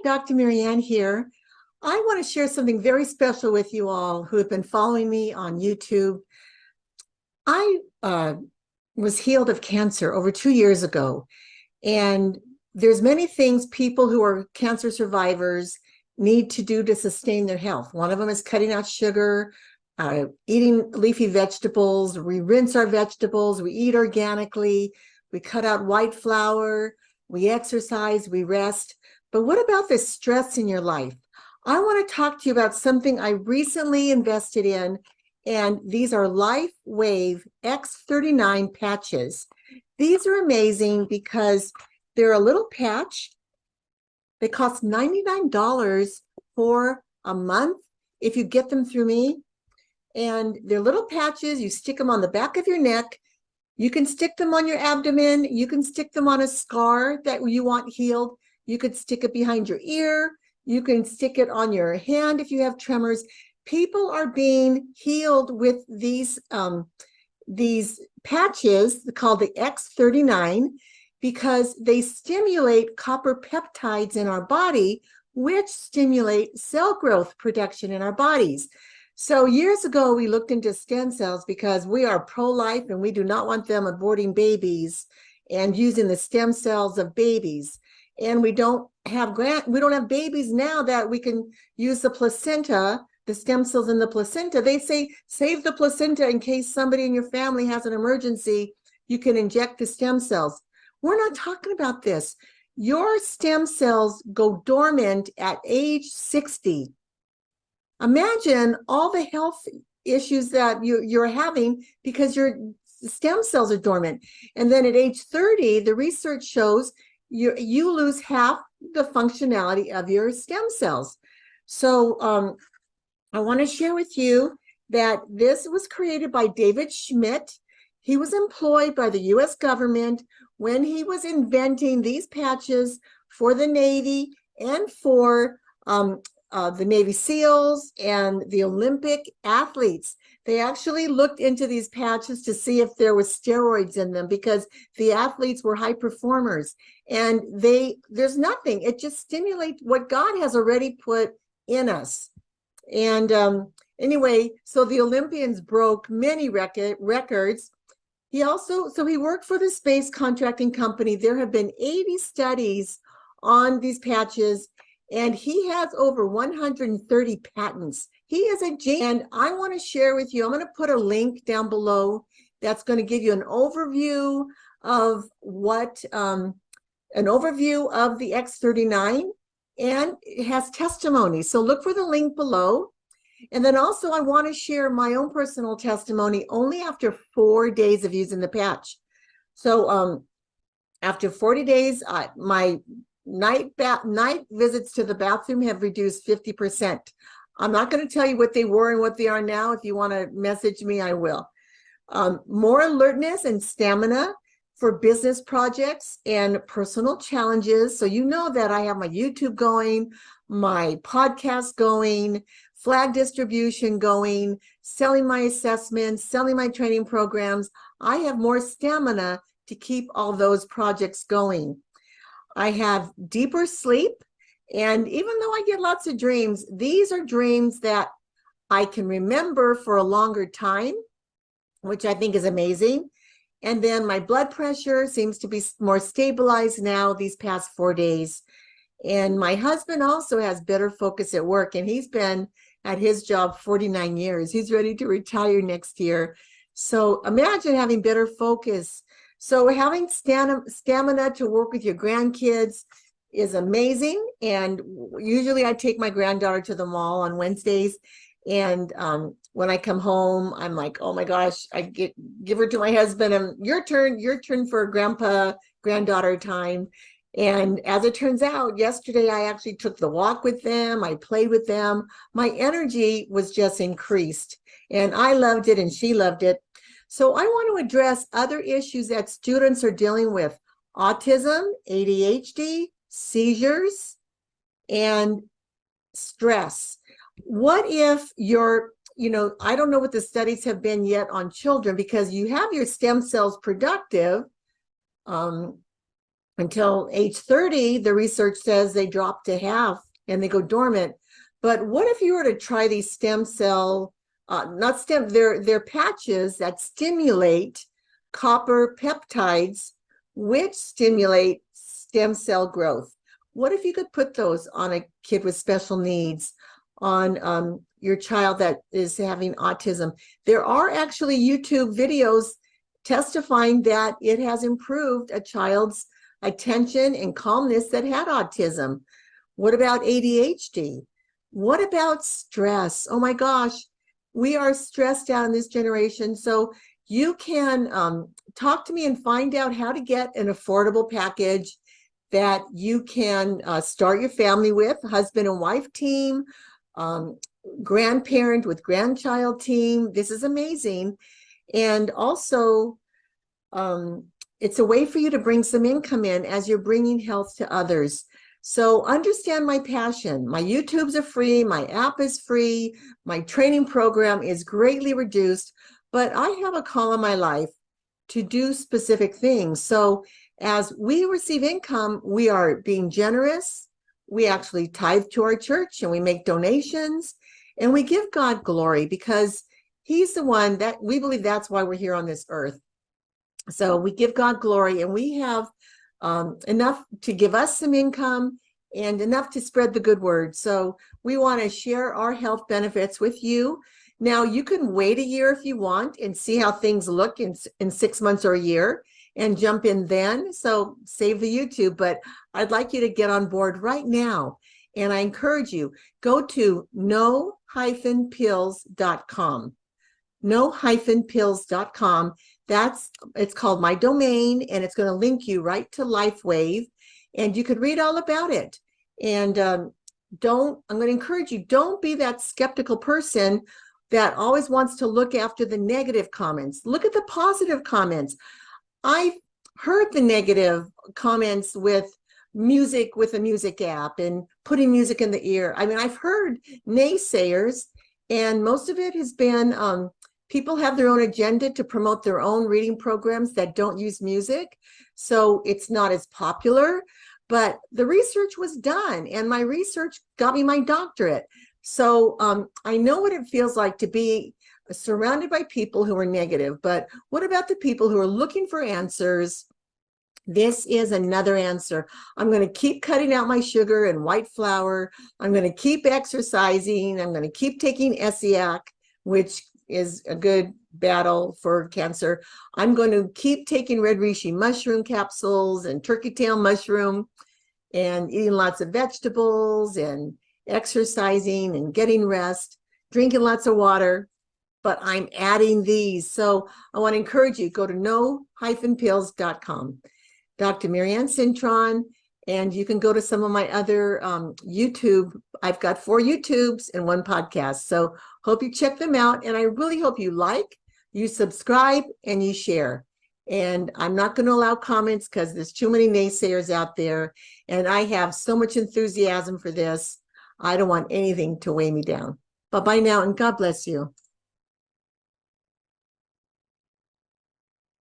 Dr. Marianne here. I want to share something very special with you all who have been following me on YouTube. I was healed of cancer over 2 years ago, and there's many things people who are cancer survivors need to do to sustain their health. One of them is cutting out sugar, eating leafy vegetables. We rinse our vegetables, we eat organically, we cut out white flour, we exercise, we rest. But what about the stress in your life? I want to talk to you about something I recently invested in, and these are Lifewave X39 patches. These are amazing because they're a little patch. They cost $99 for a month if you get them through me. And they're little patches. You stick them on the back of your neck. You can stick them on your abdomen. You can stick them on a scar that you want healed. You could stick it behind your ear. You can stick it on your hand if you have tremors. People are being healed with these patches called the X39 because they stimulate copper peptides in our body, which stimulate cell growth production in our bodies. So years ago, we looked into stem cells because we are pro-life and we do not want them aborting babies and using the stem cells of babies. And we don't have babies now that we can use the placenta, the stem cells in the placenta. They say save the placenta in case somebody in your family has an emergency. You can inject the stem cells. We're not talking about this. Your stem cells go dormant at age 60. Imagine all the health issues that you're having because your stem cells are dormant. And then at age 30, the research shows you lose half the functionality of your stem cells. So I want to share with you that this was created by David Schmidt. He was employed by the U.S. government when he was inventing these patches for the Navy and for the Navy Seals and the Olympic athletes. They actually looked into these patches to see if there was steroids in them because the athletes were high performers. And there's nothing. It just stimulates what God has already put in us. And anyway, so the Olympians broke many records. He worked for the space contracting company. There have been 80 studies on these patches, and he has over 130 patents. He is a genius. And I want to share with you, I'm going to put a link down below that's going to give you an overview of the X39, and it has testimonies. So look for the link below. And then also I want to share my own personal testimony only after 4 days of using the patch. So after 40 days, my night visits to the bathroom have reduced 50%. I'm not going to tell you what they were and what they are now. If you want to message me, I will. More alertness and stamina for business projects and personal challenges. So you know that I have my YouTube going, my podcast going, flag distribution going, selling my assessments, selling my training programs. I have more stamina to keep all those projects going. I have deeper sleep. And even though I get lots of dreams, these are dreams that I can remember for a longer time, which I think is amazing. And then my blood pressure seems to be more stabilized now these past 4 days. And my husband also has better focus at work, and he's been at his job 49 years. He's ready to retire next year. So imagine having better focus. So having stamina to work with your grandkids is amazing. And usually I take my granddaughter to the mall on Wednesdays. And when I come home, I'm like, oh my gosh, I give her to my husband, and your turn for granddaughter time. And as it turns out, yesterday I actually took the walk with them. I played with them. My energy was just increased, and I loved it and she loved it. So I want to address other issues that students are dealing with: autism, ADHD, seizures, and stress. What if I don't know what the studies have been yet on children, because you have your stem cells productive, until age 30, the research says they drop to half and they go dormant. But what if you were to try these stem cell, not stem, they're patches that stimulate copper peptides, which stimulate stem cell growth. What if you could put those on a kid with special needs, on your child that is having autism? There are actually YouTube videos testifying that it has improved a child's attention and calmness that had autism. What about ADHD? What about stress? Oh my gosh, we are stressed out in this generation. So you can talk to me and find out how to get an affordable package that you can start your family with, husband and wife team, grandparent with grandchild team. This is amazing. And also, it's a way for you to bring some income in as you're bringing health to others. So understand my passion. My YouTubes are free. My app is free. My training program is greatly reduced, but I have a call in my life to do specific things. So as we receive income, we are being generous. We actually tithe to our church and we make donations and we give God glory because he's the one that we believe that's why we're here on this earth. So we give God glory and we have enough to give us some income and enough to spread the good word. So we want to share our health benefits with you. Now, you can wait a year if you want and see how things look in 6 months or a year and jump in then. So save the YouTube, but I'd like you to get on board right now. And I encourage you, go to no-pills.com. no-pills.com. It's called my domain, and it's going to link you right to Lifewave, and you could read all about it. And I'm going to encourage you, don't be that skeptical person that always wants to look after the negative comments. Look at the positive comments. I've heard the negative comments with music, with a music app and putting music in the ear. I mean, I've heard naysayers, and most of it has been people have their own agenda to promote their own reading programs that don't use music. So it's not as popular, but the research was done and my research got me my doctorate. So I know what it feels like to be surrounded by people who are negative, but what about the people who are looking for answers? This is another answer. I'm going to keep cutting out my sugar and white flour. I'm going to keep exercising. I'm going to keep taking ESIAC, which is a good battle for cancer. I'm going to keep taking red reishi mushroom capsules and turkey tail mushroom and eating lots of vegetables and exercising and getting rest, drinking lots of water, but I'm adding these. So I want to encourage you, go to no-pills.com. Dr. Marianne Cintron, and you can go to some of my other YouTube. I've got 4 YouTubes and 1 podcast. So hope you check them out. And I really hope you like, you subscribe, and you share. And I'm not going to allow comments because there's too many naysayers out there. And I have so much enthusiasm for this. I don't want anything to weigh me down. Bye-bye now, and God bless you.